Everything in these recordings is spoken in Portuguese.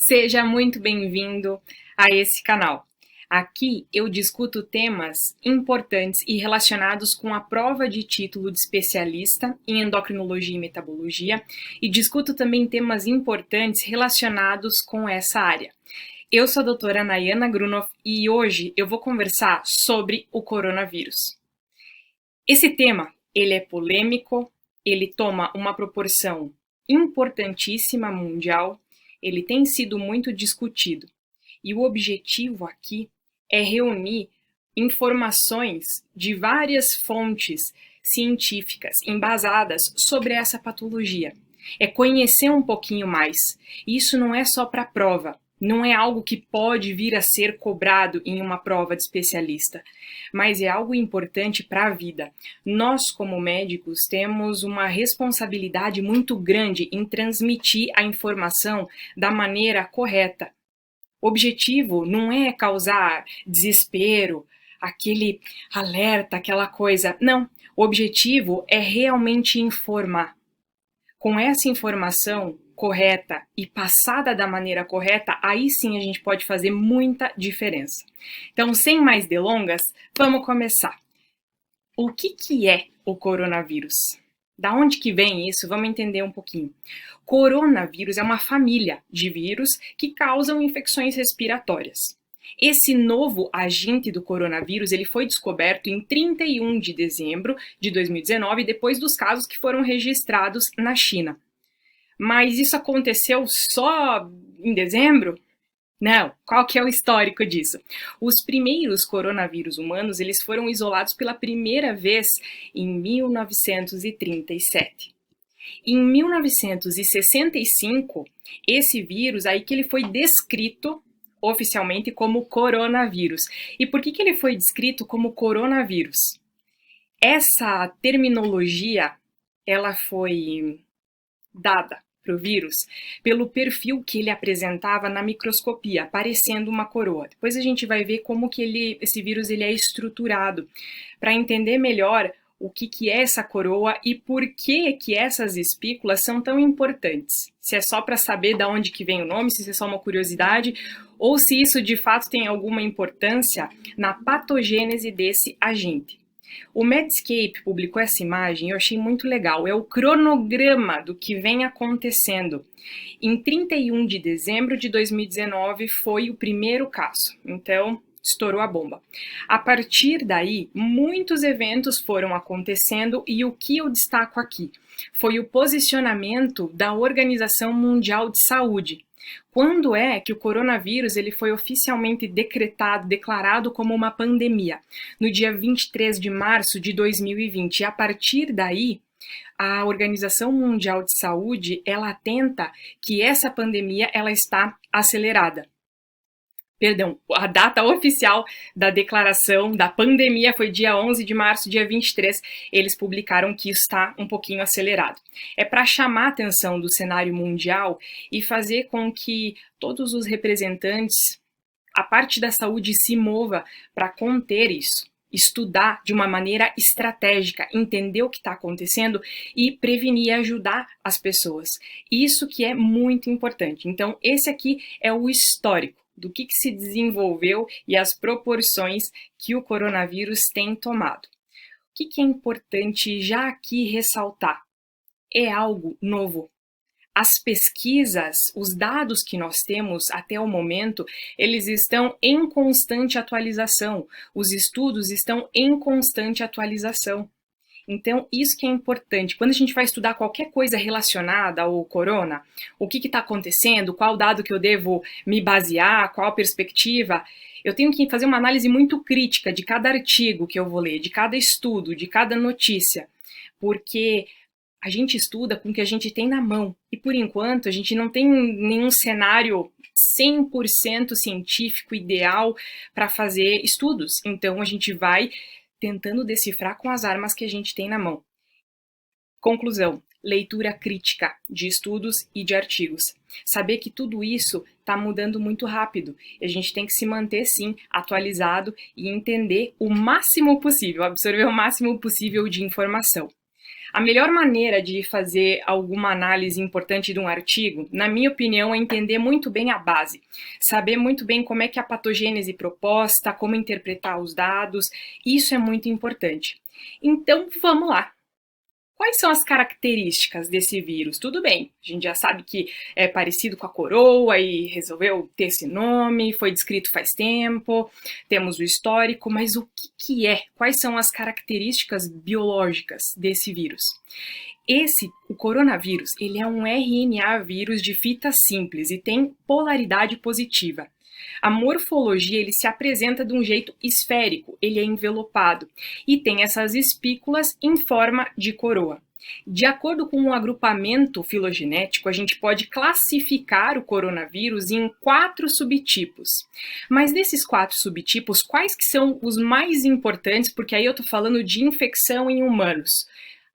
Seja muito bem-vindo a esse canal. Aqui eu discuto temas importantes e relacionados com a prova de título de especialista em endocrinologia e metabologia e discuto também temas importantes relacionados com essa área. Eu sou a doutora Nayana Grunoff e hoje eu vou conversar sobre o coronavírus. Esse tema, ele é polêmico, ele toma uma proporção importantíssima mundial, ele tem sido muito discutido. E o objetivo aqui é reunir informações de várias fontes científicas embasadas sobre essa patologia. É conhecer um pouquinho mais. Isso não é só para prova, não é algo que pode vir a ser cobrado em uma prova de especialista, mas é algo importante para a vida. Nós, como médicos, temos uma responsabilidade muito grande em transmitir a informação da maneira correta. O objetivo não é causar desespero, aquele alerta, aquela coisa. Não, o objetivo é realmente informar. Com essa informação correta e passada da maneira correta, aí sim a gente pode fazer muita diferença. Então, sem mais delongas, vamos começar. O que é o coronavírus? Da onde que vem isso? Vamos entender um pouquinho. Coronavírus é uma família de vírus que causam infecções respiratórias. Esse novo agente do coronavírus, ele foi descoberto em 31 de dezembro de 2019, depois dos casos que foram registrados na China. Mas isso aconteceu só em dezembro? Não, qual que é o histórico disso? Os primeiros coronavírus humanos, eles foram isolados pela primeira vez em 1937. Em 1965, esse vírus aí que ele foi descrito oficialmente como coronavírus. E por que ele foi descrito como coronavírus? Essa terminologia, ela foi dada para o vírus pelo perfil que ele apresentava na microscopia, parecendo uma coroa. Depois a gente vai ver como que esse vírus ele é estruturado, para entender melhor o que é essa coroa e por que essas espículas são tão importantes. Se é só para saber de onde que vem o nome, se é só uma curiosidade, ou se isso de fato tem alguma importância na patogênese desse agente. O Medscape publicou essa imagem e eu achei muito legal. É o cronograma do que vem acontecendo. Em 31 de dezembro de 2019 foi o primeiro caso. Então, estourou a bomba. A partir daí, muitos eventos foram acontecendo e o que eu destaco aqui foi o posicionamento da Organização Mundial de Saúde. Quando é que o coronavírus ele foi oficialmente declarado como uma pandemia? No dia 23 de março de 2020. E a partir daí, a Organização Mundial de Saúde, ela atenta que essa pandemia ela está acelerada. Perdão, a data oficial da declaração da pandemia foi dia 11 de março, dia 23, eles publicaram que isso está um pouquinho acelerado. É para chamar a atenção do cenário mundial e fazer com que todos os representantes, a parte da saúde se mova para conter isso, estudar de uma maneira estratégica, entender o que está acontecendo e prevenir e ajudar as pessoas. Isso que é muito importante. Então, esse aqui é o histórico do que se desenvolveu e as proporções que o coronavírus tem tomado. O que é importante já aqui ressaltar? É algo novo. As pesquisas, os dados que nós temos até o momento, eles estão em constante atualização. Os estudos estão em constante atualização. Então, isso que é importante. Quando a gente vai estudar qualquer coisa relacionada ao corona, o que está acontecendo, qual dado que eu devo me basear, qual perspectiva, eu tenho que fazer uma análise muito crítica de cada artigo que eu vou ler, de cada estudo, de cada notícia, porque a gente estuda com o que a gente tem na mão. E, por enquanto, a gente não tem nenhum cenário 100% científico ideal para fazer estudos. Então, a gente vai tentando decifrar com as armas que a gente tem na mão. Conclusão: leitura crítica de estudos e de artigos. Saber que tudo isso está mudando muito rápido. E a gente tem que se manter, sim, atualizado e entender o máximo possível, absorver o máximo possível de informação. A melhor maneira de fazer alguma análise importante de um artigo, na minha opinião, é entender muito bem a base, saber muito bem como é que é a patogênese proposta, como interpretar os dados, isso é muito importante. Então, vamos lá. Quais são as características desse vírus? Tudo bem, a gente já sabe que é parecido com a coroa e resolveu ter esse nome, foi descrito faz tempo, temos o histórico, mas o que é? Quais são as características biológicas desse vírus? O coronavírus, ele é um RNA vírus de fita simples e tem polaridade positiva. A morfologia, ele se apresenta de um jeito esférico, ele é envelopado e tem essas espículas em forma de coroa. De acordo com o agrupamento filogenético, a gente pode classificar o coronavírus em 4 subtipos. Mas desses 4 subtipos, quais que são os mais importantes? Porque aí eu tô falando de infecção em humanos.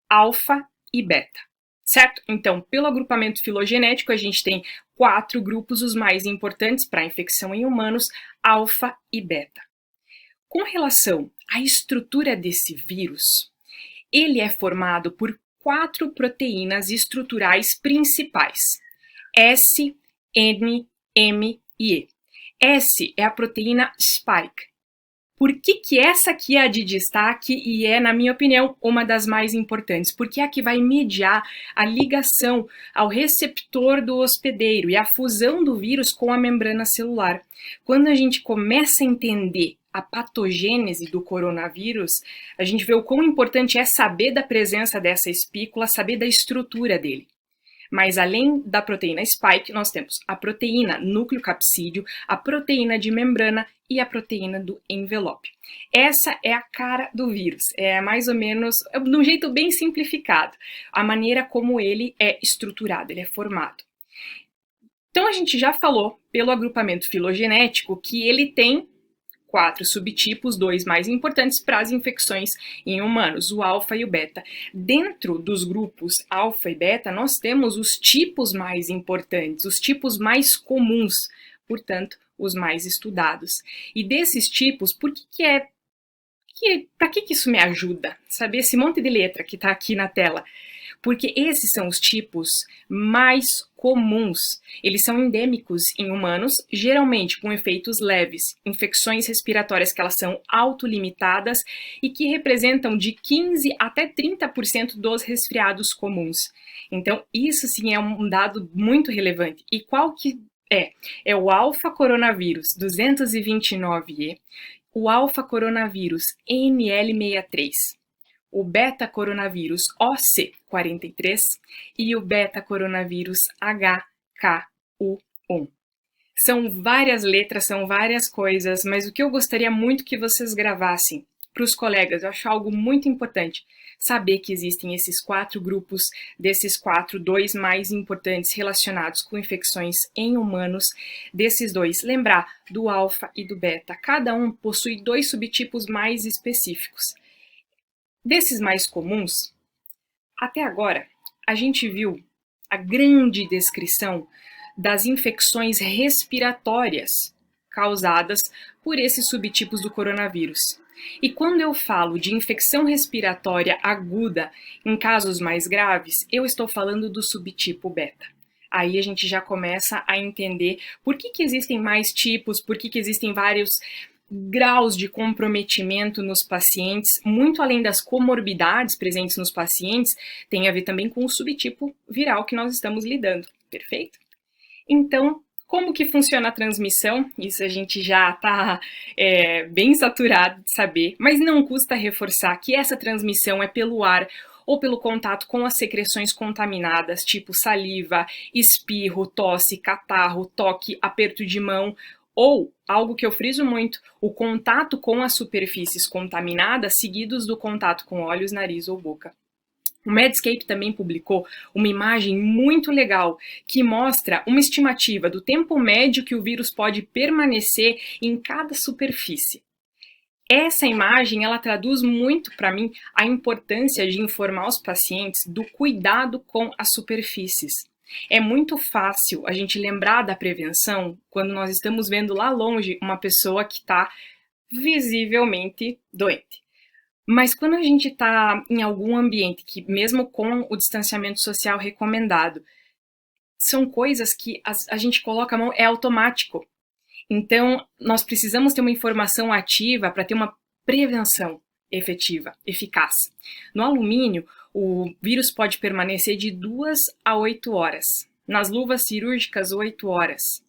Alfa e beta. Certo? Então, pelo agrupamento filogenético, a gente tem 4 grupos, os mais importantes para a infecção em humanos, alfa e beta. Com relação à estrutura desse vírus, ele é formado por 4 proteínas estruturais principais: S, N, M e E. S é a proteína spike. Por que essa aqui é a de destaque e é, na minha opinião, uma das mais importantes? Porque é a que vai mediar a ligação ao receptor do hospedeiro e a fusão do vírus com a membrana celular. Quando a gente começa a entender a patogênese do coronavírus, a gente vê o quão importante é saber da presença dessa espícula, saber da estrutura dele. Mas além da proteína spike, nós temos a proteína núcleo capsídeo, a proteína de membrana e a proteína do envelope. Essa é a cara do vírus, é mais ou menos, de um jeito bem simplificado, a maneira como ele é estruturado, ele é formado. Então a gente já falou, pelo agrupamento filogenético, que ele tem 4 subtipos, 2 mais importantes para as infecções em humanos, o alfa e o beta. Dentro dos grupos alfa e beta, nós temos os tipos mais importantes, os tipos mais comuns, portanto, os mais estudados. E desses tipos, para que isso me ajuda? Saber esse monte de letra que está aqui na tela. Porque esses são os tipos mais comuns. Eles são endêmicos em humanos, geralmente com efeitos leves, infecções respiratórias que elas são autolimitadas e que representam de 15 até 30% dos resfriados comuns. Então, isso sim é um dado muito relevante. E qual que é? É o alfa coronavírus 229E, o alfa coronavírus NL63, o beta coronavírus OC43 e o beta coronavírus HKU1. São várias letras, são várias coisas, mas o que eu gostaria muito que vocês gravassem para os colegas, eu acho algo muito importante, saber que existem esses 4 grupos, desses 4, 2 mais importantes relacionados com infecções em humanos, desses 2, lembrar do alfa e do beta, cada um possui 2 subtipos mais específicos. Desses mais comuns, até agora, a gente viu a grande descrição das infecções respiratórias causadas por esses subtipos do coronavírus. E quando eu falo de infecção respiratória aguda em casos mais graves, eu estou falando do subtipo beta. Aí a gente já começa a entender por que existem mais tipos, por que existem vários graus de comprometimento nos pacientes, muito além das comorbidades presentes nos pacientes, tem a ver também com o subtipo viral que nós estamos lidando, perfeito? Então, como que funciona a transmissão? Isso a gente já está bem saturado de saber, mas não custa reforçar que essa transmissão é pelo ar ou pelo contato com as secreções contaminadas, tipo saliva, espirro, tosse, catarro, toque, aperto de mão, ou, algo que eu friso muito, o contato com as superfícies contaminadas seguidos do contato com olhos, nariz ou boca. O Medscape também publicou uma imagem muito legal que mostra uma estimativa do tempo médio que o vírus pode permanecer em cada superfície. Essa imagem, ela traduz muito para mim a importância de informar os pacientes do cuidado com as superfícies. É muito fácil a gente lembrar da prevenção quando nós estamos vendo lá longe uma pessoa que está visivelmente doente. Mas quando a gente está em algum ambiente que, mesmo com o distanciamento social recomendado, são coisas que a gente coloca a mão, é automático. Então, nós precisamos ter uma informação ativa para ter uma prevenção efetiva, eficaz. No alumínio, o vírus pode permanecer de 2 a 8 horas. Nas luvas cirúrgicas, 8 horas.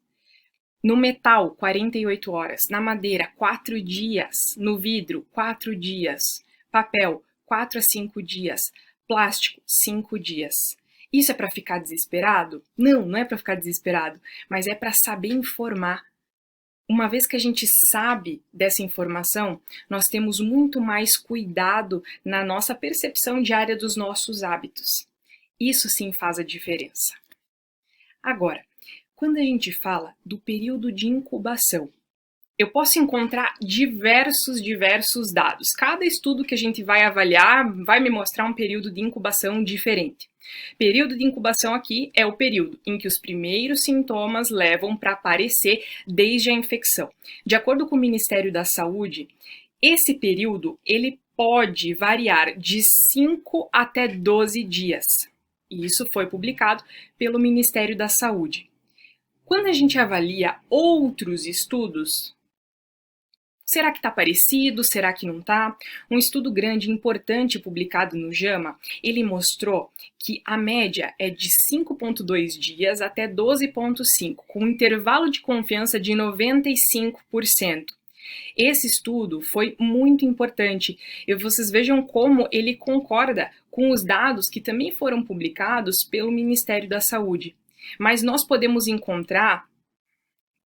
No metal, 48 horas. Na madeira, 4 dias. No vidro, 4 dias. Papel, 4 a 5 dias. Plástico, 5 dias. Isso é para ficar desesperado? Não, não é para ficar desesperado, mas é para saber informar. Uma vez que a gente sabe dessa informação, nós temos muito mais cuidado na nossa percepção diária dos nossos hábitos. Isso sim faz a diferença. Agora, quando a gente fala do período de incubação, eu posso encontrar diversos dados. Cada estudo que a gente vai avaliar vai me mostrar um período de incubação diferente. Período de incubação aqui é o período em que os primeiros sintomas levam para aparecer desde a infecção. De acordo com o Ministério da Saúde, esse período ele pode variar de 5 até 12 dias. E isso foi publicado pelo Ministério da Saúde. Quando a gente avalia outros estudos, será que está parecido? Será que não está? Um estudo grande e importante publicado no JAMA, ele mostrou que a média é de 5,2 dias até 12,5, com um intervalo de confiança de 95%. Esse estudo foi muito importante e vocês vejam como ele concorda com os dados que também foram publicados pelo Ministério da Saúde. Mas nós podemos encontrar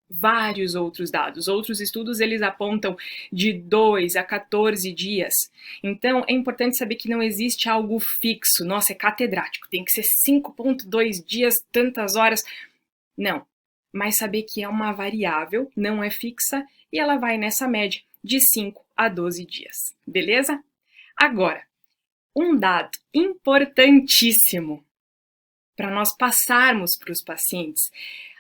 vários outros dados. Outros estudos eles apontam de 2 a 14 dias. Então é importante saber que não existe algo fixo. Nossa, é catedrático, tem que ser 5,2 dias, tantas horas. Não, mas saber que é uma variável, não é fixa, e ela vai nessa média de 5 a 12 dias. Beleza? Agora, um dado importantíssimo para nós passarmos para os pacientes.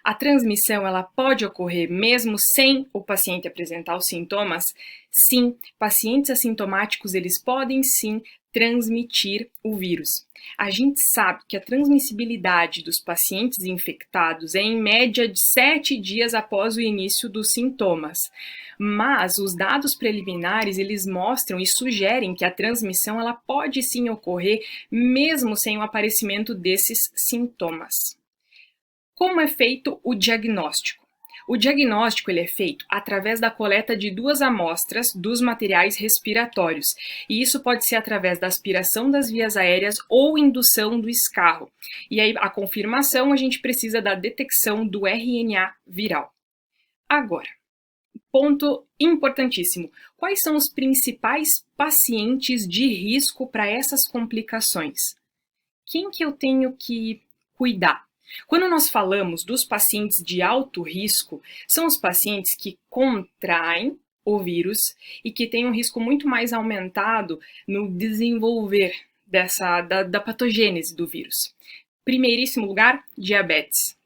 A transmissão ela pode ocorrer mesmo sem o paciente apresentar os sintomas? Sim, pacientes assintomáticos eles podem sim transmitir o vírus. A gente sabe que a transmissibilidade dos pacientes infectados é em média de 7 dias após o início dos sintomas. Mas os dados preliminares eles mostram e sugerem que a transmissão ela pode sim ocorrer mesmo sem o aparecimento desses sintomas. Como é feito o diagnóstico? O diagnóstico ele é feito através da coleta de 2 amostras dos materiais respiratórios, e isso pode ser através da aspiração das vias aéreas ou indução do escarro. E aí a confirmação a gente precisa da detecção do RNA viral. Agora, ponto importantíssimo. Quais são os principais pacientes de risco para essas complicações? Quem que eu tenho que cuidar? Quando nós falamos dos pacientes de alto risco, são os pacientes que contraem o vírus e que têm um risco muito mais aumentado no desenvolver da patogênese do vírus. Primeiríssimo lugar, diabetes.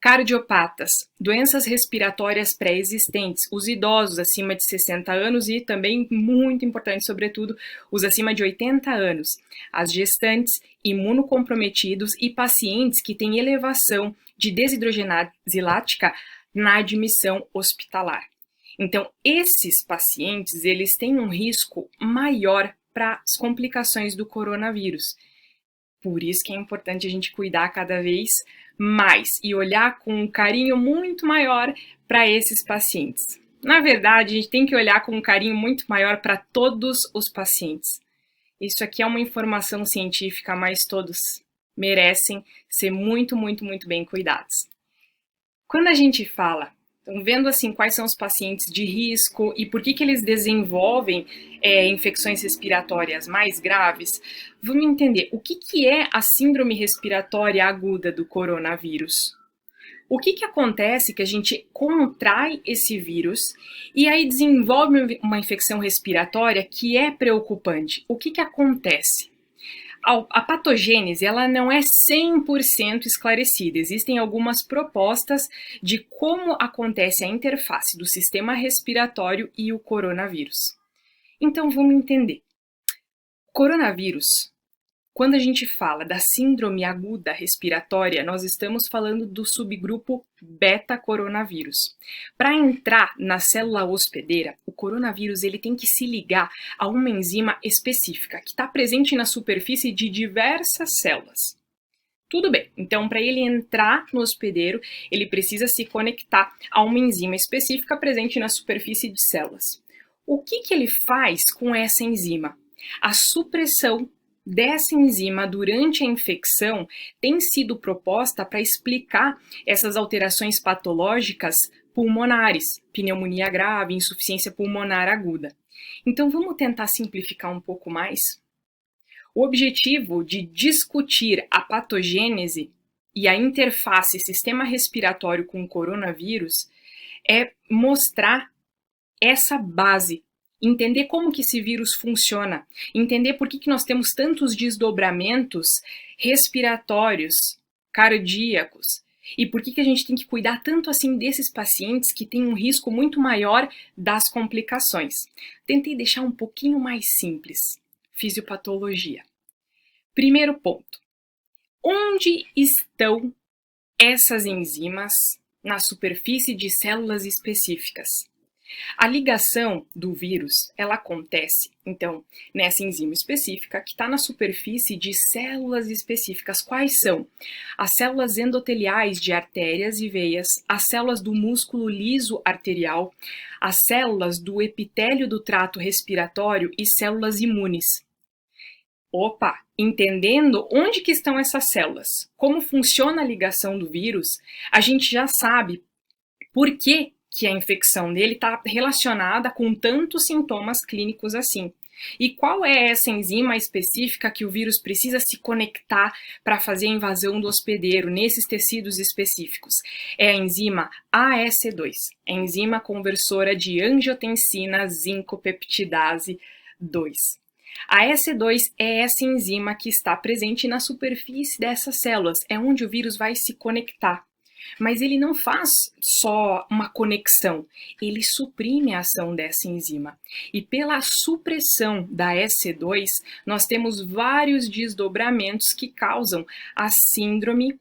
Cardiopatas, doenças respiratórias pré-existentes, os idosos acima de 60 anos e também, muito importante, sobretudo, os acima de 80 anos, as gestantes, imunocomprometidos e pacientes que têm elevação de desidrogenase lática na admissão hospitalar. Então, esses pacientes, eles têm um risco maior para as complicações do coronavírus. Por isso que é importante a gente cuidar cada vez mais e olhar com um carinho muito maior para esses pacientes. Na verdade, a gente tem que olhar com um carinho muito maior para todos os pacientes. Isso aqui é uma informação científica, mas todos merecem ser muito bem cuidados. Quando a gente fala, então, vendo assim quais são os pacientes de risco e por que eles desenvolvem infecções respiratórias mais graves, vamos entender o que é a síndrome respiratória aguda do coronavírus. O que acontece que a gente contrai esse vírus e aí desenvolve uma infecção respiratória que é preocupante? O que acontece? A patogênese ela não é 100% esclarecida. Existem algumas propostas de como acontece a interface do sistema respiratório e o coronavírus. Então vamos entender. Coronavírus. Quando a gente fala da síndrome aguda respiratória, nós estamos falando do subgrupo beta-coronavírus. Para entrar na célula hospedeira, o coronavírus ele tem que se ligar a uma enzima específica que está presente na superfície de diversas células. Tudo bem, então para ele entrar no hospedeiro, ele precisa se conectar a uma enzima específica presente na superfície de células. O que ele faz com essa enzima? A supressão dessa enzima durante a infecção tem sido proposta para explicar essas alterações patológicas pulmonares, pneumonia grave, insuficiência pulmonar aguda. Então vamos tentar simplificar um pouco mais? O objetivo de discutir a patogênese e a interface sistema respiratório com o coronavírus é mostrar essa base, entender como que esse vírus funciona, entender por que nós temos tantos desdobramentos respiratórios, cardíacos, e por que a gente tem que cuidar tanto assim desses pacientes que têm um risco muito maior das complicações. Tentei deixar um pouquinho mais simples. Fisiopatologia. Primeiro ponto. Onde estão essas enzimas na superfície de células específicas? A ligação do vírus, ela acontece, então, nessa enzima específica que está na superfície de células específicas. Quais são? As células endoteliais de artérias e veias, as células do músculo liso arterial, as células do epitélio do trato respiratório e células imunes. Opa, entendendo onde que estão essas células, como funciona a ligação do vírus, a gente já sabe por que a infecção dele está relacionada com tantos sintomas clínicos assim. E qual é essa enzima específica que o vírus precisa se conectar para fazer a invasão do hospedeiro nesses tecidos específicos? É a enzima AS2, a enzima conversora de angiotensina zincopeptidase 2. A AS2 é essa enzima que está presente na superfície dessas células, é onde o vírus vai se conectar. Mas ele não faz só uma conexão, ele suprime a ação dessa enzima. E pela supressão da AS2, nós temos vários desdobramentos que causam a síndrome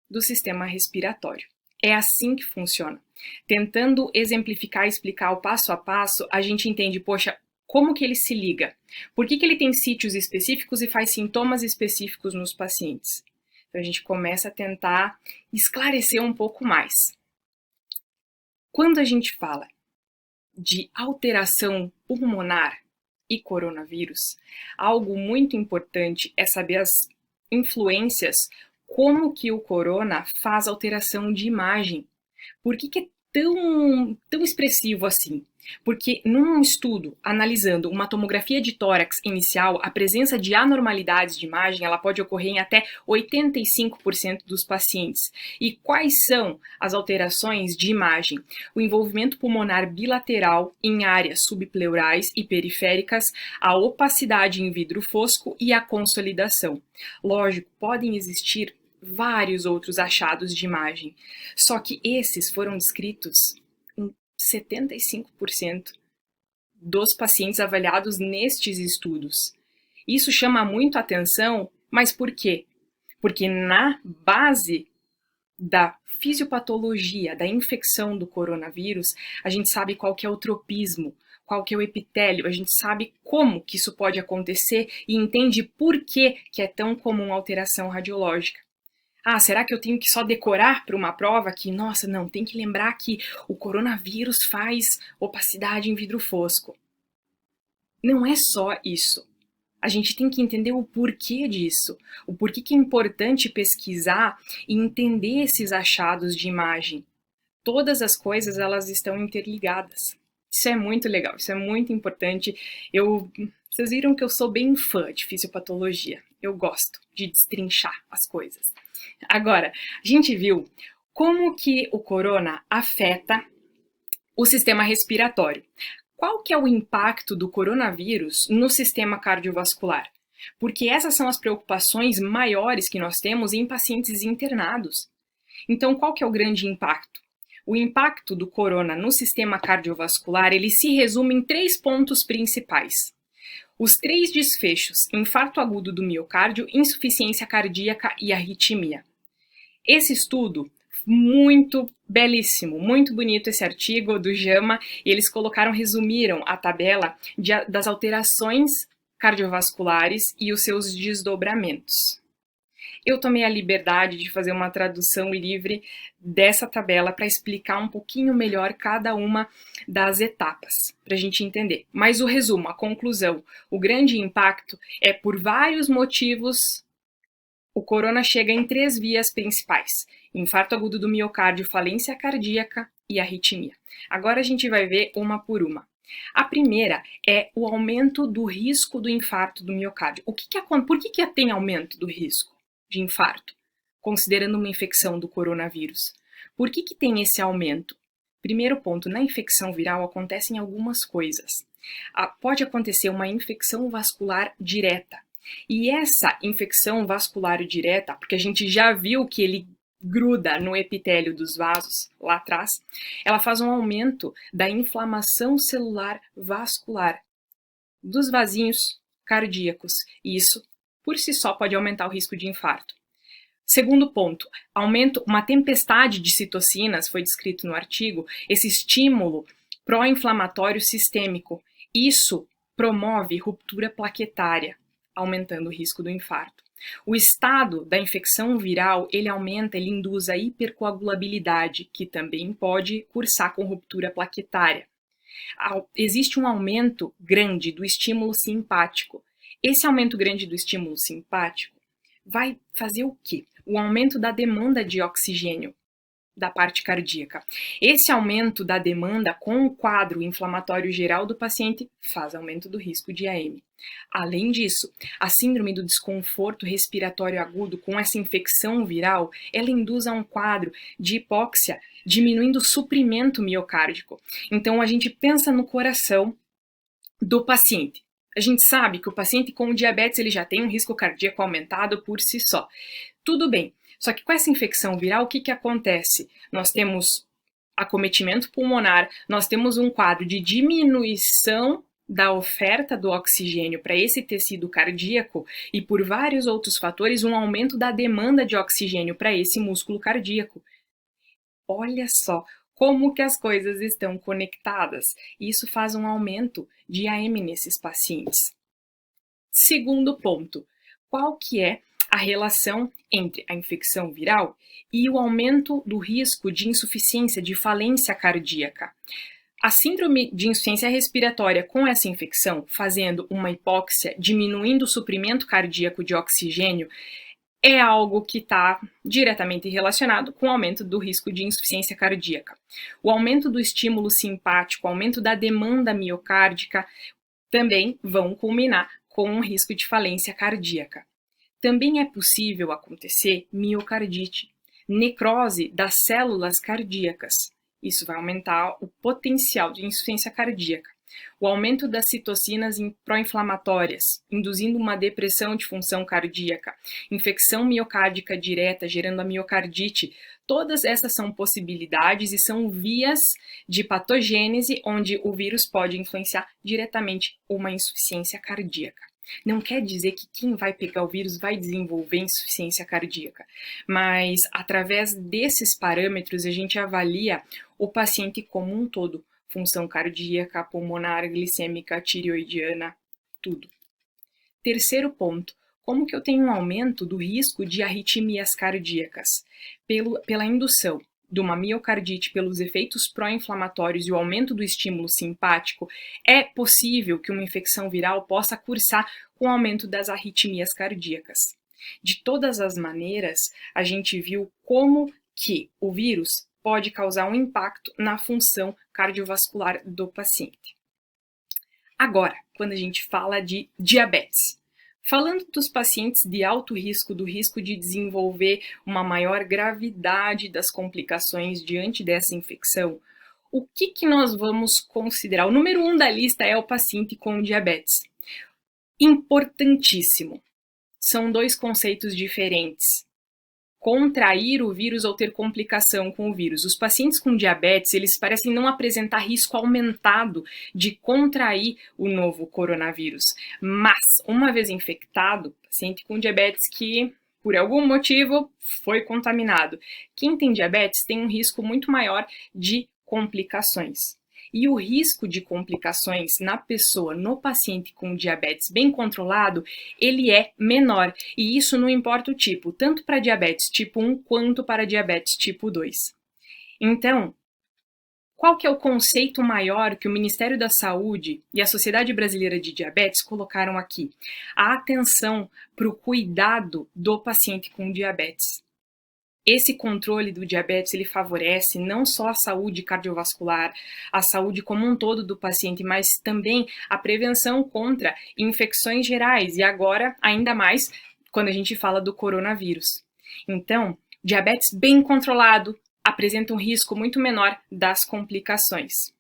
do sistema respiratório. É assim que funciona. Tentando exemplificar e explicar o passo a passo, a gente entende, poxa, como que ele se liga? Por que ele tem sítios específicos e faz sintomas específicos nos pacientes? Então a gente começa a tentar esclarecer um pouco mais. Quando a gente fala de alteração pulmonar e coronavírus, algo muito importante é saber as influências, como que o corona faz alteração de imagem. Por que é tão expressivo assim? Porque num estudo analisando uma tomografia de tórax inicial, a presença de anormalidades de imagem ela pode ocorrer em até 85% dos pacientes. E quais são as alterações de imagem? O envolvimento pulmonar bilateral em áreas subpleurais e periféricas, a opacidade em vidro fosco e a consolidação. Lógico, podem existir vários outros achados de imagem, só que esses foram descritos em 75% dos pacientes avaliados nestes estudos. Isso chama muito atenção, mas por quê? Porque na base da fisiopatologia, da infecção do coronavírus, a gente sabe qual que é o tropismo, qual que é o epitélio, a gente sabe como que isso pode acontecer e entende por que é tão comum a alteração radiológica. Ah, será que eu tenho que só decorar para uma prova que, nossa, não, tem que lembrar que o coronavírus faz opacidade em vidro fosco? Não é só isso. A gente tem que entender o porquê disso, o porquê que é importante pesquisar e entender esses achados de imagem. Todas as coisas, elas estão interligadas. Isso é muito legal, isso é muito importante. Vocês viram que eu sou bem fã de fisiopatologia. Eu gosto de destrinchar as coisas. Agora, a gente viu como que o corona afeta o sistema respiratório. Qual que é o impacto do coronavírus no sistema cardiovascular? Porque essas são as preocupações maiores que nós temos em pacientes internados. Então, qual que é o grande impacto? O impacto do corona no sistema cardiovascular, ele se resume em 3 pontos principais. Os 3 desfechos: infarto agudo do miocárdio, insuficiência cardíaca e arritmia. Esse estudo, muito belíssimo, muito bonito esse artigo do JAMA, e eles resumiram a tabela das alterações cardiovasculares e os seus desdobramentos. Eu tomei a liberdade de fazer uma tradução livre dessa tabela para explicar um pouquinho melhor cada uma das etapas, para a gente entender. Mas o resumo, a conclusão, o grande impacto é por vários motivos. O corona chega em 3 vias principais: infarto agudo do miocárdio, falência cardíaca e arritmia. Agora a gente vai ver uma por uma. A primeira é o aumento do risco do infarto do miocárdio. Por que tem aumento do risco de infarto, considerando uma infecção do coronavírus? Por que tem esse aumento? Primeiro ponto, na infecção viral acontecem algumas coisas. Pode acontecer uma infecção vascular direta. E essa infecção vascular direta, porque a gente já viu que ele gruda no epitélio dos vasos lá atrás, ela faz um aumento da inflamação celular vascular dos vasinhos cardíacos. E isso, por si só, pode aumentar o risco de infarto. Segundo ponto, uma tempestade de citocinas, foi descrito no artigo, esse estímulo pró-inflamatório sistêmico. Isso promove ruptura plaquetária, aumentando o risco do infarto. O estado da infecção viral, ele induz a hipercoagulabilidade, que também pode cursar com ruptura plaquetária. Existe um aumento grande do estímulo simpático. Esse aumento grande do estímulo simpático vai fazer o quê? O aumento da demanda de oxigênio da parte cardíaca. Esse aumento da demanda com o quadro inflamatório geral do paciente faz aumento do risco de AM. Além disso, a síndrome do desconforto respiratório agudo com essa infecção viral, ela induz a um quadro de hipóxia, diminuindo o suprimento miocárdico. Então a gente pensa no coração do paciente. A gente sabe que o paciente com diabetes ele já tem um risco cardíaco aumentado por si só. Tudo bem. Só que com essa infecção viral, o que acontece? Nós temos acometimento pulmonar, nós temos um quadro de diminuição da oferta do oxigênio para esse tecido cardíaco e, por vários outros fatores, um aumento da demanda de oxigênio para esse músculo cardíaco. Olha só como que as coisas estão conectadas. Isso faz um aumento de AM nesses pacientes. Segundo ponto, qual que é a relação entre a infecção viral e o aumento do risco de insuficiência, de falência cardíaca? A síndrome de insuficiência respiratória com essa infecção, fazendo uma hipóxia, diminuindo o suprimento cardíaco de oxigênio, é algo que está diretamente relacionado com o aumento do risco de insuficiência cardíaca. O aumento do estímulo simpático, o aumento da demanda miocárdica, também vão culminar com um risco de falência cardíaca. Também é possível acontecer miocardite, necrose das células cardíacas. Isso vai aumentar o potencial de insuficiência cardíaca. O aumento das citocinas pró-inflamatórias, induzindo uma depressão de função cardíaca, infecção miocárdica direta, gerando a miocardite. Todas essas são possibilidades e são vias de patogênese onde o vírus pode influenciar diretamente uma insuficiência cardíaca. Não quer dizer que quem vai pegar o vírus vai desenvolver insuficiência cardíaca, mas através desses parâmetros a gente avalia o paciente como um todo, função cardíaca, pulmonar, glicêmica, tireoidiana, tudo. Terceiro ponto, como que eu tenho um aumento do risco de arritmias cardíacas? Pela indução de uma miocardite pelos efeitos pró-inflamatórios e o aumento do estímulo simpático, é possível que uma infecção viral possa cursar com o aumento das arritmias cardíacas. De todas as maneiras, a gente viu como que o vírus pode causar um impacto na função cardiovascular do paciente. Agora, quando a gente fala de diabetes, falando dos pacientes de alto risco, do risco de desenvolver uma maior gravidade das complicações diante dessa infecção, o que nós vamos considerar? O número 1 da lista é o paciente com diabetes. Importantíssimo. São 2 conceitos diferentes. contrair o vírus ou ter complicação com o vírus. Os pacientes com diabetes, eles parecem não apresentar risco aumentado de contrair o novo coronavírus. Mas, uma vez infectado, paciente com diabetes que, por algum motivo, foi contaminado. Quem tem diabetes tem um risco muito maior de complicações. E o risco de complicações na pessoa, no paciente com diabetes bem controlado, ele é menor. E isso não importa o tipo, tanto para diabetes tipo 1 quanto para diabetes tipo 2. Então, qual que é o conceito maior que o Ministério da Saúde e a Sociedade Brasileira de Diabetes colocaram aqui? A atenção para o cuidado do paciente com diabetes. Esse controle do diabetes, ele favorece não só a saúde cardiovascular, a saúde como um todo do paciente, mas também a prevenção contra infecções gerais e agora, ainda mais, quando a gente fala do coronavírus. Então, diabetes bem controlado apresenta um risco muito menor das complicações.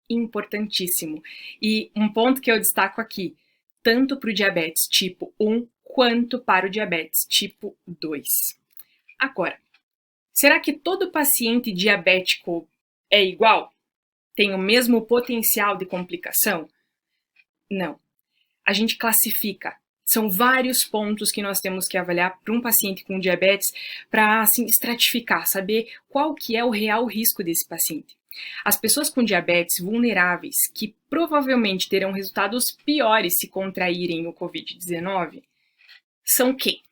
Importantíssimo. E um ponto que eu destaco aqui, tanto para o diabetes tipo 1 quanto para o diabetes tipo 2. Agora, será que todo paciente diabético é igual? Tem o mesmo potencial de complicação? Não. A gente classifica. São vários pontos que nós temos que avaliar para um paciente com diabetes para assim, estratificar, saber qual que é o real risco desse paciente. As pessoas com diabetes vulneráveis, que provavelmente terão resultados piores se contraírem o Covid-19, são quem?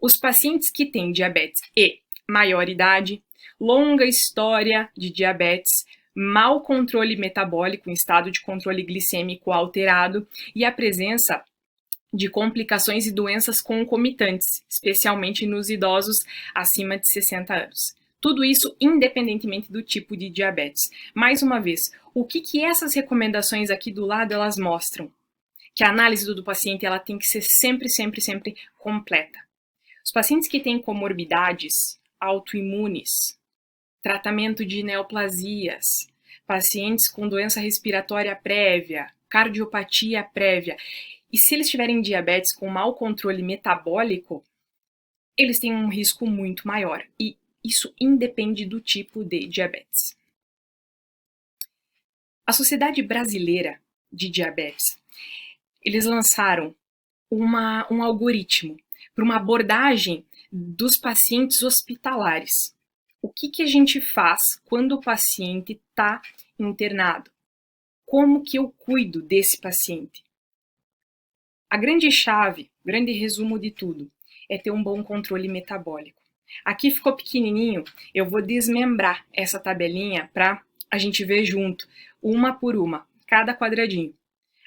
Os pacientes que têm diabetes e maior idade, longa história de diabetes, mau controle metabólico, em estado de controle glicêmico alterado e a presença de complicações e doenças concomitantes, especialmente nos idosos acima de 60 anos. Tudo isso independentemente do tipo de diabetes. Mais uma vez, o que essas recomendações aqui do lado elas mostram? Que a análise do paciente ela tem que ser sempre completa. Os pacientes que têm comorbidades autoimunes, tratamento de neoplasias, pacientes com doença respiratória prévia, cardiopatia prévia, e se eles tiverem diabetes com mau controle metabólico, eles têm um risco muito maior, e isso independe do tipo de diabetes. A Sociedade Brasileira de Diabetes, eles lançaram um algoritmo para uma abordagem dos pacientes hospitalares. O que a gente faz quando o paciente está internado? Como que eu cuido desse paciente? A grande chave, o grande resumo de tudo, é ter um bom controle metabólico. Aqui ficou pequenininho, eu vou desmembrar essa tabelinha para a gente ver junto, uma por uma, cada quadradinho.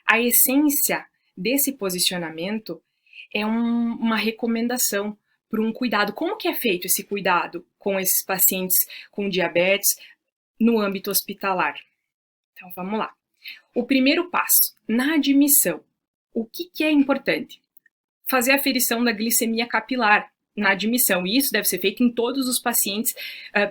A essência desse posicionamento é uma recomendação para um cuidado. Como que é feito esse cuidado com esses pacientes com diabetes no âmbito hospitalar? Então, vamos lá. O primeiro passo, na admissão, o que é importante? Fazer a aferição da glicemia capilar na admissão, e isso deve ser feito em todos os pacientes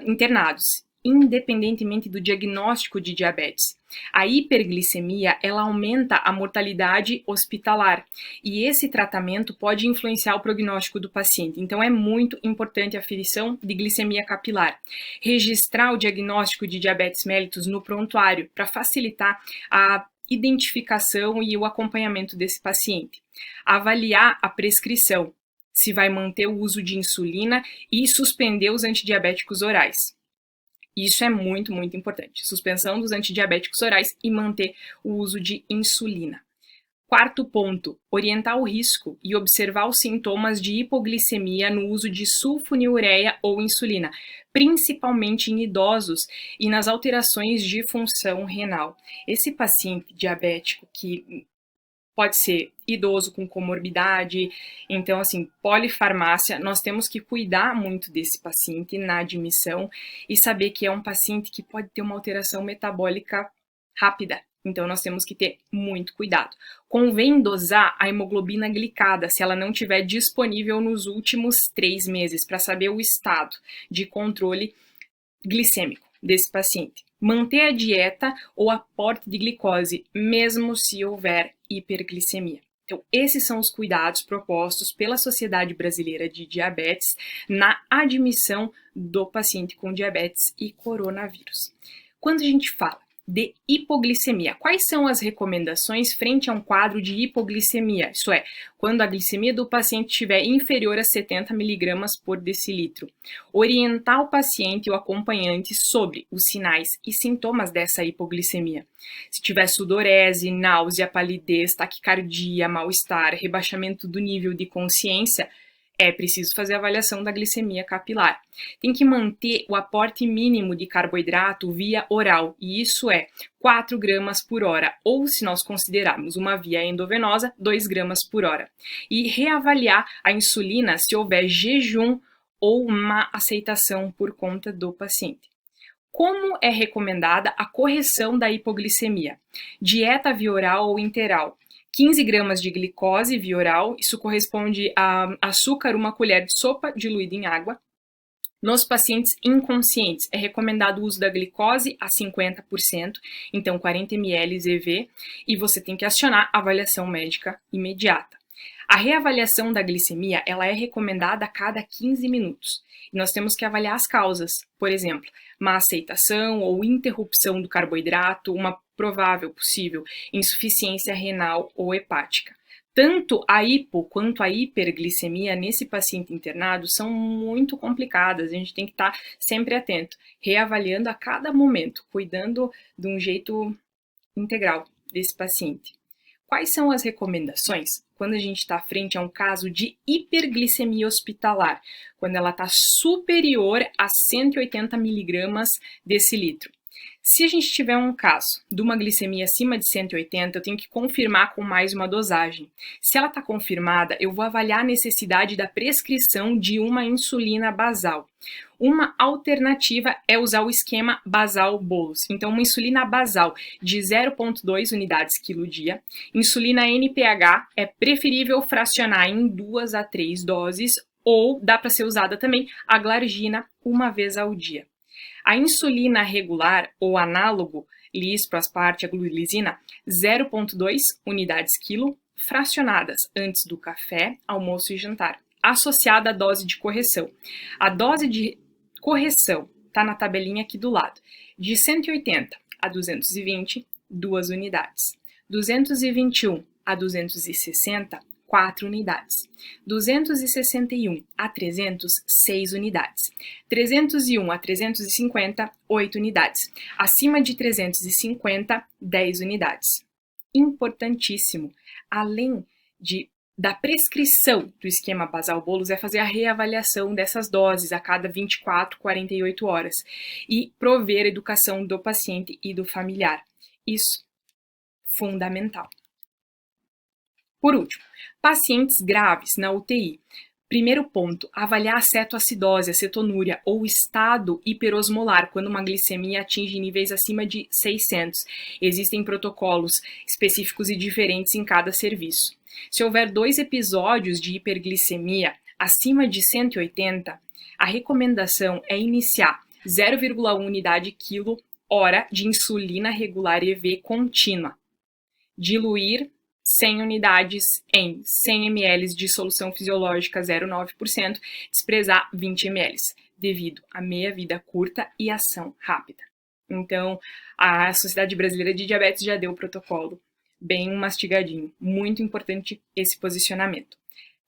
internados, independentemente do diagnóstico de diabetes. A hiperglicemia, ela aumenta a mortalidade hospitalar e esse tratamento pode influenciar o prognóstico do paciente. Então é muito importante a aferição de glicemia capilar. Registrar o diagnóstico de diabetes mellitus no prontuário para facilitar a identificação e o acompanhamento desse paciente. Avaliar a prescrição, se vai manter o uso de insulina e suspender os antidiabéticos orais. Isso é muito importante. Suspensão dos antidiabéticos orais e manter o uso de insulina. Quarto ponto, orientar o risco e observar os sintomas de hipoglicemia no uso de sulfonilureia ou insulina, principalmente em idosos e nas alterações de função renal. Esse paciente diabético que pode ser idoso com comorbidade, então assim, polifarmácia, nós temos que cuidar muito desse paciente na admissão e saber que é um paciente que pode ter uma alteração metabólica rápida, então nós temos que ter muito cuidado. Convém dosar a hemoglobina glicada se ela não estiver disponível nos últimos 3 meses, para saber o estado de controle glicêmico desse paciente. Manter a dieta ou aporte de glicose, mesmo se houver hiperglicemia. Então, esses são os cuidados propostos pela Sociedade Brasileira de Diabetes na admissão do paciente com diabetes e coronavírus. Quando a gente fala de hipoglicemia, quais são as recomendações frente a um quadro de hipoglicemia? Isso é, quando a glicemia do paciente estiver inferior a 70 mg por decilitro. Orientar o paciente e o acompanhante sobre os sinais e sintomas dessa hipoglicemia. Se tiver sudorese, náusea, palidez, taquicardia, mal-estar, rebaixamento do nível de consciência, é preciso fazer a avaliação da glicemia capilar. Tem que manter o aporte mínimo de carboidrato via oral, e isso é 4 gramas por hora, ou se nós considerarmos uma via endovenosa, 2 gramas por hora. E reavaliar a insulina se houver jejum ou má aceitação por conta do paciente. Como é recomendada a correção da hipoglicemia? Dieta via oral ou interal. 15 gramas de glicose via oral, isso corresponde a açúcar, uma colher de sopa diluída em água. Nos pacientes inconscientes, é recomendado o uso da glicose a 50%, então 40 ml EV, e você tem que acionar a avaliação médica imediata. A reavaliação da glicemia, ela é recomendada a cada 15 minutos. E nós temos que avaliar as causas, por exemplo, má aceitação ou interrupção do carboidrato, uma provável possível insuficiência renal ou hepática. Tanto a hipo quanto a hiperglicemia nesse paciente internado são muito complicadas, a gente tem que estar sempre atento, reavaliando a cada momento, cuidando de um jeito integral desse paciente. Quais são as recomendações quando a gente está frente a um caso de hiperglicemia hospitalar, quando ela está superior a 180 mg decilitro? Se a gente tiver um caso de uma glicemia acima de 180, eu tenho que confirmar com mais uma dosagem. Se ela está confirmada, eu vou avaliar a necessidade da prescrição de uma insulina basal. Uma alternativa é usar o esquema basal-bolus. Então, uma insulina basal de 0,2 unidades quilo dia. Insulina NPH é preferível fracionar em 2 a 3 doses, ou dá para ser usada também a glargina uma vez ao dia. A insulina regular, ou análogo, lispro-asparte, a glulisina, 0,2 unidades quilo, fracionadas antes do café, almoço e jantar, associada à dose de correção. A dose de correção está na tabelinha aqui do lado. De 180 a 220, 2 unidades. 221 a 260, 4 unidades. 261 a 300, 6 unidades. 301 a 350, 8 unidades. Acima de 350, 10 unidades. Importantíssimo, além da prescrição do esquema basal-bolus, é fazer a reavaliação dessas doses a cada 24, 48 horas e prover a educação do paciente e do familiar. Isso, fundamental. Por último, pacientes graves na UTI. Primeiro ponto, avaliar a cetoacidose, a cetonúria ou estado hiperosmolar, quando uma glicemia atinge níveis acima de 600. Existem protocolos específicos e diferentes em cada serviço. Se houver 2 episódios de hiperglicemia acima de 180, a recomendação é iniciar 0,1 unidade quilo hora de insulina regular EV contínua. Diluir 100 unidades em 100 ml de solução fisiológica 0,9%, desprezar 20 ml, devido à meia-vida curta e ação rápida. Então, a Sociedade Brasileira de Diabetes já deu o protocolo bem mastigadinho. Muito importante esse posicionamento.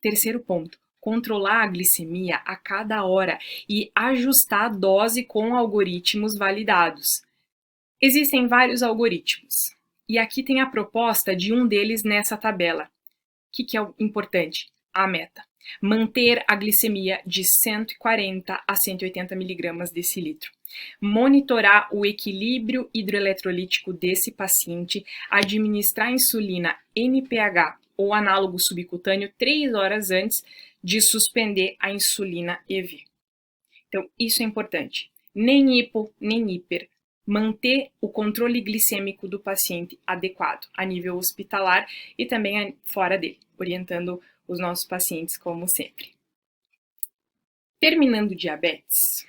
Terceiro ponto, controlar a glicemia a cada hora e ajustar a dose com algoritmos validados. Existem vários algoritmos. E aqui tem a proposta de um deles nessa tabela. O que é importante? A meta. Manter a glicemia de 140 a 180 mg decilitro. Monitorar o equilíbrio hidroeletrolítico desse paciente. Administrar insulina NPH ou análogo subcutâneo 3 horas antes de suspender a insulina EV. Então, isso é importante. Nem hipo, nem hiper. Manter o controle glicêmico do paciente adequado a nível hospitalar e também fora dele, orientando os nossos pacientes como sempre. Terminando diabetes,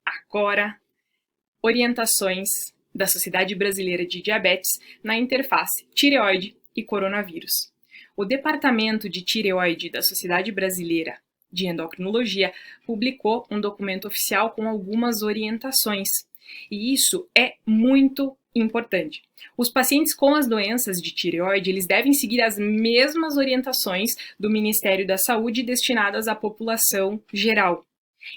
agora orientações da Sociedade Brasileira de Diabetes na interface tireoide e coronavírus. O Departamento de Tireoide da Sociedade Brasileira de Endocrinologia publicou um documento oficial com algumas orientações. E isso é muito importante. Os pacientes com as doenças de tireoide, eles devem seguir as mesmas orientações do Ministério da Saúde destinadas à população geral.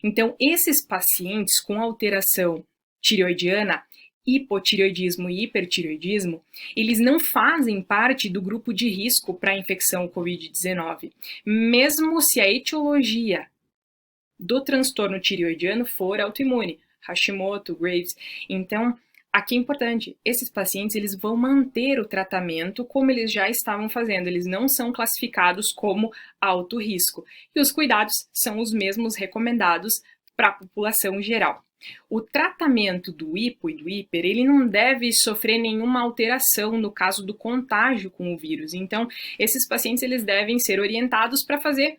Então, esses pacientes com alteração tireoidiana, hipotireoidismo e hipertireoidismo, eles não fazem parte do grupo de risco para a infecção Covid-19, mesmo se a etiologia do transtorno tireoidiano for autoimune, Hashimoto, Graves. Então, aqui é importante, esses pacientes eles vão manter o tratamento como eles já estavam fazendo, eles não são classificados como alto risco. E os cuidados são os mesmos recomendados para a população geral. O tratamento do hipo e do hiper, ele não deve sofrer nenhuma alteração no caso do contágio com o vírus. Então, esses pacientes eles devem ser orientados para fazer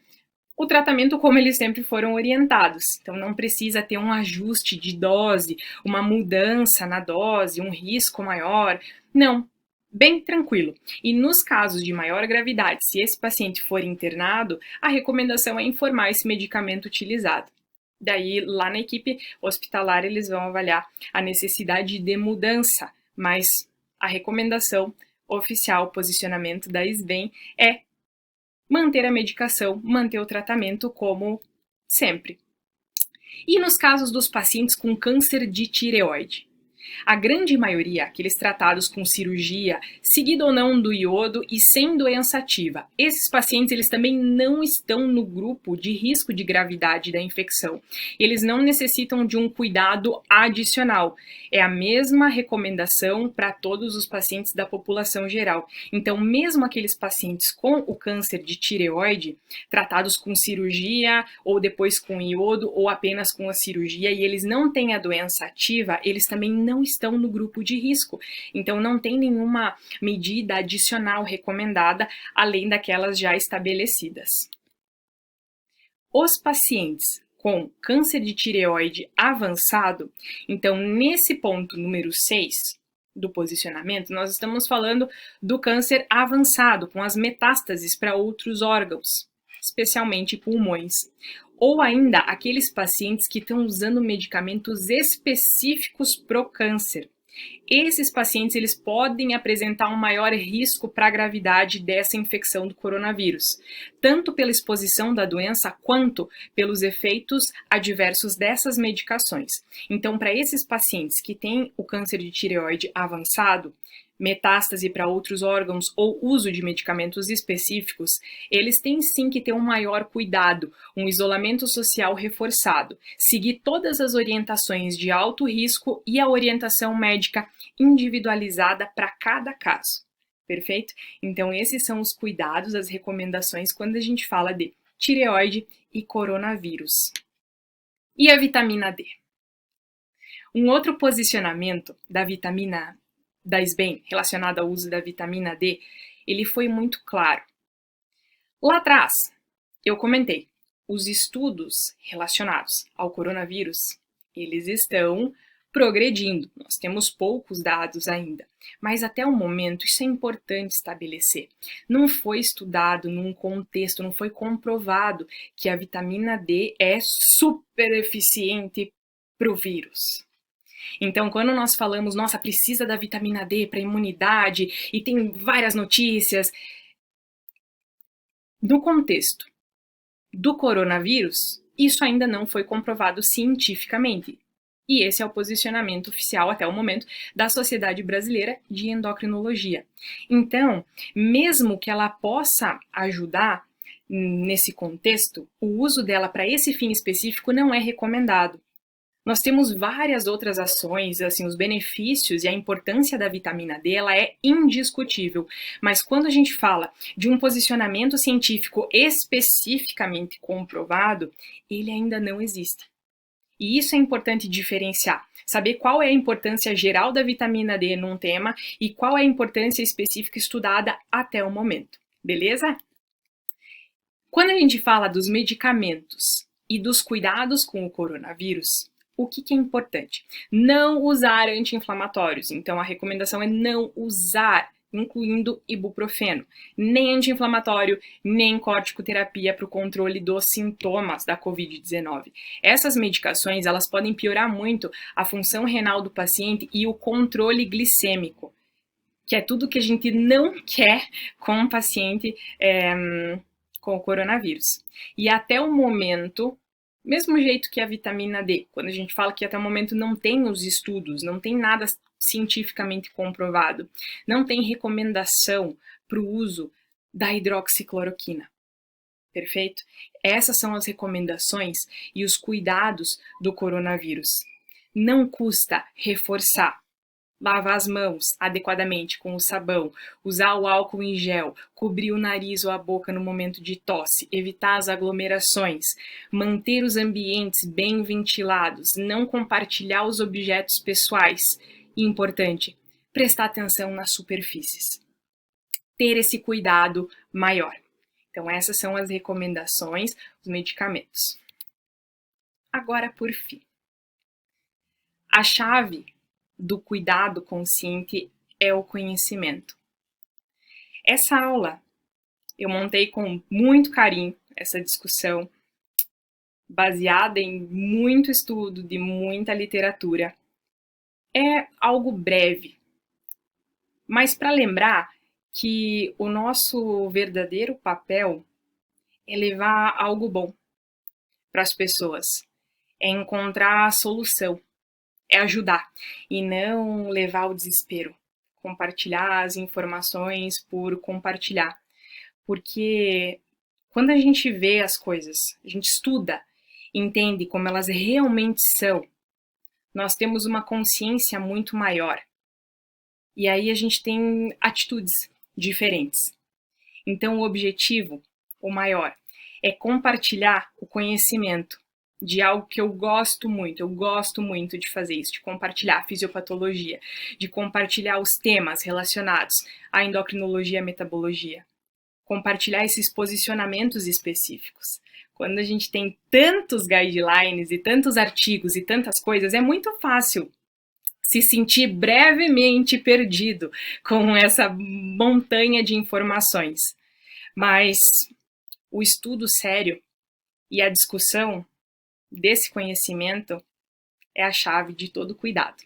o tratamento como eles sempre foram orientados. Então, não precisa ter um ajuste de dose, uma mudança na dose, um risco maior. Não, bem tranquilo. E nos casos de maior gravidade, se esse paciente for internado, a recomendação é informar esse medicamento utilizado. Daí, lá na equipe hospitalar, eles vão avaliar a necessidade de mudança, mas a recomendação oficial, posicionamento da SBEM é manter a medicação, manter o tratamento como sempre. E nos casos dos pacientes com câncer de tireoide? A grande maioria, aqueles tratados com cirurgia, seguido ou não do iodo e sem doença ativa, esses pacientes eles também não estão no grupo de risco de gravidade da infecção. Eles não necessitam de um cuidado adicional. É a mesma recomendação para todos os pacientes da população geral. Então, mesmo aqueles pacientes com o câncer de tireoide, tratados com cirurgia ou depois com iodo ou apenas com a cirurgia e eles não têm a doença ativa, eles também não estão no grupo de risco. Então, não tem nenhuma medida adicional recomendada além daquelas já estabelecidas. Os pacientes com câncer de tireoide avançado, então, nesse ponto número 6 do posicionamento, nós estamos falando do câncer avançado, com as metástases para outros órgãos, especialmente pulmões. Ou ainda aqueles pacientes que estão usando medicamentos específicos para o câncer. Esses pacientes eles podem apresentar um maior risco para a gravidade dessa infecção do coronavírus, tanto pela exposição da doença quanto pelos efeitos adversos dessas medicações. Então, para esses pacientes que têm o câncer de tireoide avançado, metástase para outros órgãos ou uso de medicamentos específicos, eles têm sim que ter um maior cuidado, um isolamento social reforçado, seguir todas as orientações de alto risco e a orientação médica individualizada para cada caso. Perfeito? Então, esses são os cuidados, as recomendações quando a gente fala de tireoide e coronavírus. E a vitamina D? Um outro posicionamento da vitamina da SBEM relacionado ao uso da vitamina D, ele foi muito claro. Lá atrás, eu comentei, os estudos relacionados ao coronavírus, eles estão progredindo. Nós temos poucos dados ainda, mas até o momento isso é importante estabelecer. Não foi estudado num contexto, não foi comprovado que a vitamina D é super eficiente para o vírus. Então, quando nós falamos, nossa, precisa da vitamina D para imunidade, e tem várias notícias, no contexto do coronavírus, isso ainda não foi comprovado cientificamente. E esse é o posicionamento oficial até o momento da Sociedade Brasileira de Endocrinologia. Então, mesmo que ela possa ajudar nesse contexto, o uso dela para esse fim específico não é recomendado. Nós temos várias outras ações, assim, os benefícios e a importância da vitamina D, ela é indiscutível. Mas quando a gente fala de um posicionamento científico especificamente comprovado, ele ainda não existe. E isso é importante diferenciar, saber qual é a importância geral da vitamina D num tema e qual é a importância específica estudada até o momento, beleza? Quando a gente fala dos medicamentos e dos cuidados com o coronavírus, o que é importante? Não usar anti-inflamatórios. Então, a recomendação é não usar incluindo ibuprofeno, nem anti-inflamatório, nem corticoterapia para o controle dos sintomas da COVID-19. Essas medicações, elas podem piorar muito a função renal do paciente e o controle glicêmico, que é tudo que a gente não quer com um paciente com o coronavírus. E até o momento, mesmo jeito que a vitamina D, quando a gente fala que até o momento não tem os estudos, não tem nada cientificamente comprovado, não tem recomendação para o uso da hidroxicloroquina. Perfeito? Essas são as recomendações e os cuidados do coronavírus. Não custa reforçar. Lavar as mãos adequadamente com o sabão, usar o álcool em gel, cobrir o nariz ou a boca no momento de tosse, evitar as aglomerações, manter os ambientes bem ventilados, não compartilhar os objetos pessoais e, importante, prestar atenção nas superfícies. Ter esse cuidado maior. Então, essas são as recomendações, os medicamentos. Agora, por fim, a chave do cuidado consciente é o conhecimento. Essa aula eu montei com muito carinho, essa discussão baseada em muito estudo, de muita literatura. É algo breve, mas para lembrar que o nosso verdadeiro papel é levar algo bom para as pessoas, é encontrar a solução, é ajudar e não levar ao desespero, compartilhar as informações por compartilhar, porque quando a gente vê as coisas, a gente estuda, entende como elas realmente são, nós temos uma consciência muito maior e aí a gente tem atitudes diferentes. Então o objetivo, o maior, é compartilhar o conhecimento de algo que eu gosto muito de fazer isso, de compartilhar a fisiopatologia, de compartilhar os temas relacionados à endocrinologia e à metabologia, compartilhar esses posicionamentos específicos. Quando a gente tem tantos guidelines e tantos artigos e tantas coisas, é muito fácil se sentir brevemente perdido com essa montanha de informações. Mas o estudo sério e a discussão desse conhecimento é a chave de todo cuidado.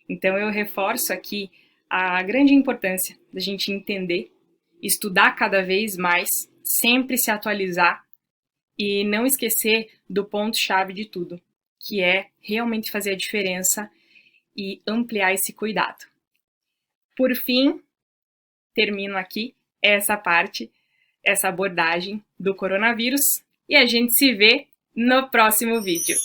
Então eu reforço aqui a grande importância da gente entender, estudar cada vez mais, sempre se atualizar e não esquecer do ponto-chave de tudo, que é realmente fazer a diferença e ampliar esse cuidado. Por fim, termino aqui essa parte, essa abordagem do coronavírus e a gente se vê no próximo vídeo.